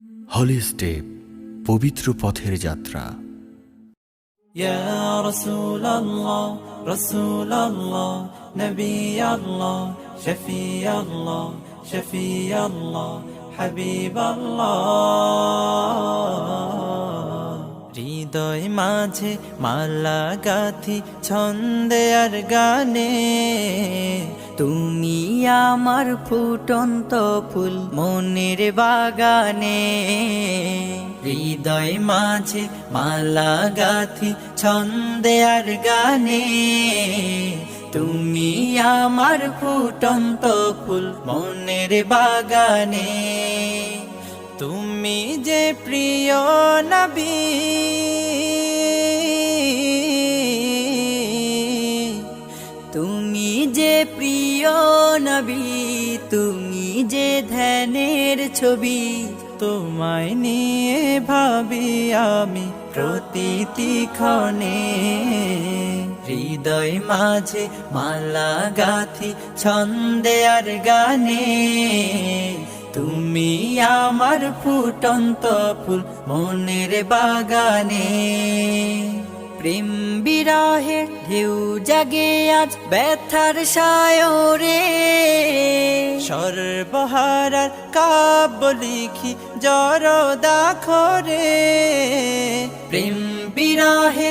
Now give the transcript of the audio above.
হলি step, পবিত্র পথের যাত্রা। يا رسول الله رسول الله نبي الله شفيع الله شفيع الله حبيب الله হৃদয় মাঝে মালা গাথি ছন্দে আর গানে, তুমি আমার ফুটন্ত ফুল মনের বাগানে। হৃদয় মাঝে মালা গাথি ছন্দে আর গানে, তুমি আমার ফুটন্ত ফুল মনের বাগানে। তুমি যে প্রিয় নবী, তুমি যে প্রিয় নবী, তুমি যে ধ্যানের ছবি, তোমায় নিয়ে ভাবি আমি প্রতিটি ক্ষণে। হৃদয় মাঝে মালা গাথি ছন্দে আর গানে, তুমি আমার ফুটন্ত ফুল মনের বাগানে। প্রেম বিরহে ঢেউ জাগে আজ ব্যথার সায়রে, সর্বহারার কাব্য লিখি জড় দাখরে। প্রেম বিরহে